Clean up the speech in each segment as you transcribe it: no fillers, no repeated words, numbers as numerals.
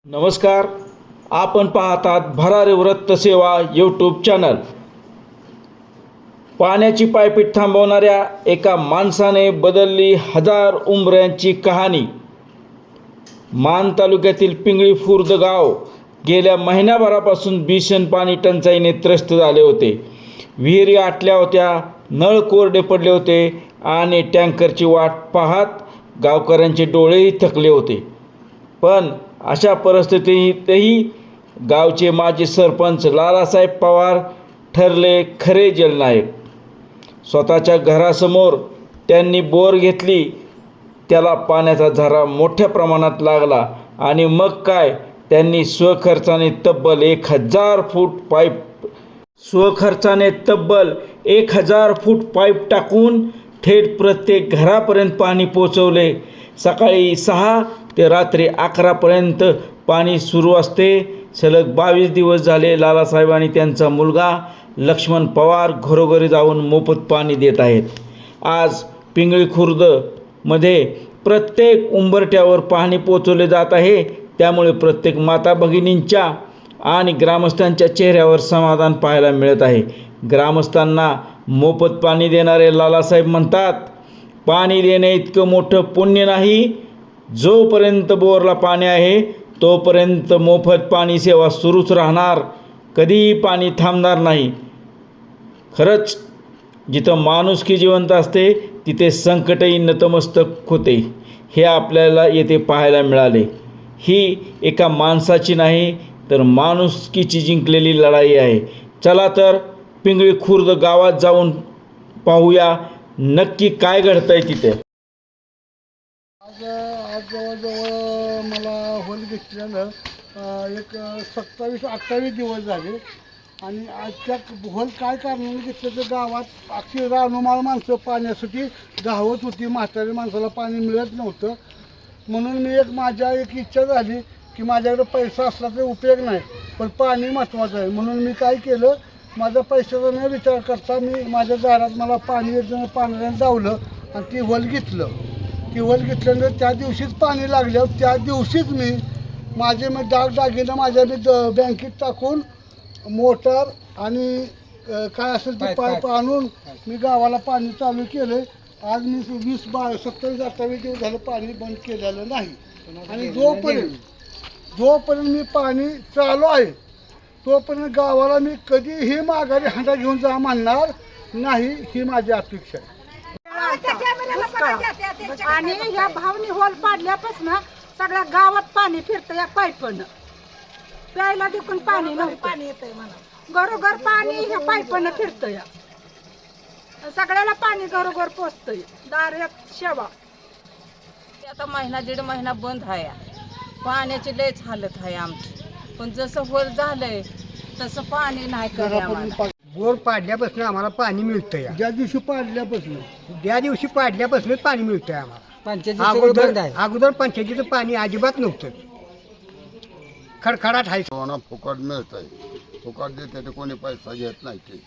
नमस्कार. आपण पाहतात भरारी वृत्त सेवा यूट्यूब चॅनल. पाण्याची पायपीट थांबवणाऱ्या एका माणसाने बदलली हजार उंबऱ्यांची कहाणी. मान तालुक्यातील पिंगळी खुर्द गाव गेल्या महिन्याभरापासून भीषण पाणी टंचाईने त्रस्त झाले होते. विहिरी आटल्या होत्या, नळ कोरडे पडले होते आणि टँकरची वाट पाहत गावकऱ्यांचे डोळेही थकले होते. पण अशा परिस्थितीतही गावचे माजी सरपंच लालासाहेब पवार ठरले खरे जलनायक. स्वतःच्या घरासमोर त्यांनी बोर घेतली. त्याला पाण्याचा झरा मोठ्या प्रमाणात लागला आणि मग काय, त्यांनी स्वखर्चाने तब्बल 1000 फूट पाईप टाकून थेट प्रत्येक घरापर्यंत पाणी पोचवले. सकाळी 6 ते रात्री 11पर्यंत पाणी सुरू असते. सलग 22 दिवस झाले लालासाहेब आणि त्यांचा मुलगा लक्ष्मण पवार घरोघरी जाऊन मोफत पाणी देत आहेत. आज पिंगळी खुर्दमध्ये प्रत्येक उंबरठ्यावर पाणी पोचवले जात आहे. त्यामुळे प्रत्येक माता भगिनींच्या आणि ग्रामस्थांच्या चेहऱ्यावर समाधान पाहायला मिळत आहे. ग्रामस्थांना मोफत पाणी देणारे लालासाहेब म्हणतात, पाणी देणे इतकं मोठं पुण्य नाही. जोपर्यंत बोरला पाणी आहे तोपर्यंत मोफत पाणी सेवा सुरूच राहणार. कधीही पाणी थांबणार नाही. खरंच जिथं माणुसकी जिवंत असते तिथे संकटही नतमस्तक होते. हे आपल्याला येथे पाहायला मिळाले. ही एका माणसाची नाही तर माणुसकीची जिंकलेली लढाई आहे. चला तर पिंगळी खुर्द गावात जाऊन पाहूया नक्की काय घडतंय तिथे. आज जवळजवळ मला होल घेतल्यानं एक 27-28 दिवस झाले. आणि आज त्या होल काय कारणाने घेतलं तर गावात अक्षरशः रानुमाळ माणसं पाण्यासाठी धावत होती. म्हातारी माणसाला पाणी मिळत नव्हतं. म्हणून माझ्या एक इच्छा झाली की माझ्याकडे पैसा असला तर उपयोग नाही, पण पाणी महत्त्वाचं आहे. म्हणून मी काय केलं, माझा पैशाचा न विचार करता मी माझ्या दारात मला पाणी एक जण पाण्याने धावलं आणि ती होल घेतलं. ती होल घेतल्यानंतर त्या दिवशीच पाणी लागल्यावर त्या दिवशीच मी दागदागिनं माझ्या बँकेत टाकून मोटर आणि काय असेल ते पाईप आणून मी गावाला पाणी चालू केलं. आज मी 27-28 दिवस झालं पाणी बंद केलेलं नाही. आणि जोपर्यंत मी पाणी चालू आहे तोपर्यंत गावाला मी कधीही माघारी हांडा घेऊन जा म्हणणार नाही, ही माझी अपेक्षा आहे. आणि ह्या भावनी होल पाडल्यापासून सगळ्या गावात पाणी फिरतं या पाईपनं. प्यायला देखून पाणी पाणी येतंय म्हणा, घरोघर पाणी ह्या पाईपनं फिरतं या. सगळ्याला पाणी घरोघर पोचतंय. दारात शेवा. आता महिना दीड महिना बंद आहे. पाण्याची लयच हालत आहे आमची. पण जसं होल झालंय तसं पाणी नाही करत. बोर पाडल्यापासून आम्हाला पाणी मिळतं या. ज्या दिवशी पाडल्यापासूनच पाणी मिळतंय आम्हाला. अगोदर पंचायतीचं पाणी अजिबात नव्हतं. खडखडाट आहे. फुकट मिळत आहे. फुकट देते ते कोणी पैसा घेत नाही. ते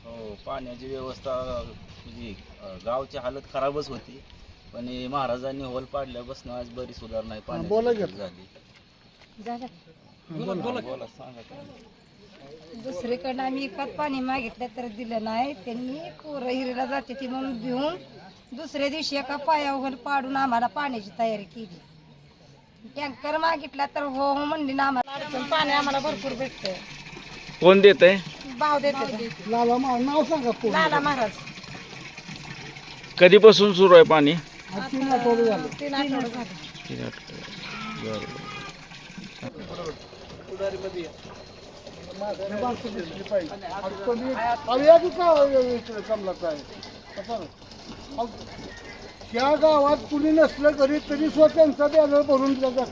हो, पाण्याची व्यवस्था म्हणजे गावची हालत खराबच होती. पण महाराजांनी होल पाडल्यापासून आज बरी सुधारणा आहे. पाण्याची झाली. बोला सांगा. दुसरीकडनं आम्ही एकाच पाणी मागितलं तर दिलं नाही. त्यांनी पोरं हिरीला जाते ती म्हणून घेऊन दुसऱ्या दिवशी एका पायावर पाडून आम्हाला पाण्याची तयारी केली. टँकर मागितला तर हो हो म्हणली ना. आम्हाला अडचण पाणी आम्हाला भरपूर भेटतं. कोण देत आहे? भाव देते. नाव सांगा. लाला महाराज. कधीपासून सुरू आहे पाणी? 3 आठवडे झाले. 3 आठवडे झाले. त्या गावात कुणी नसलं तरी स्वतःचा बॅनर भरून दिला जातो.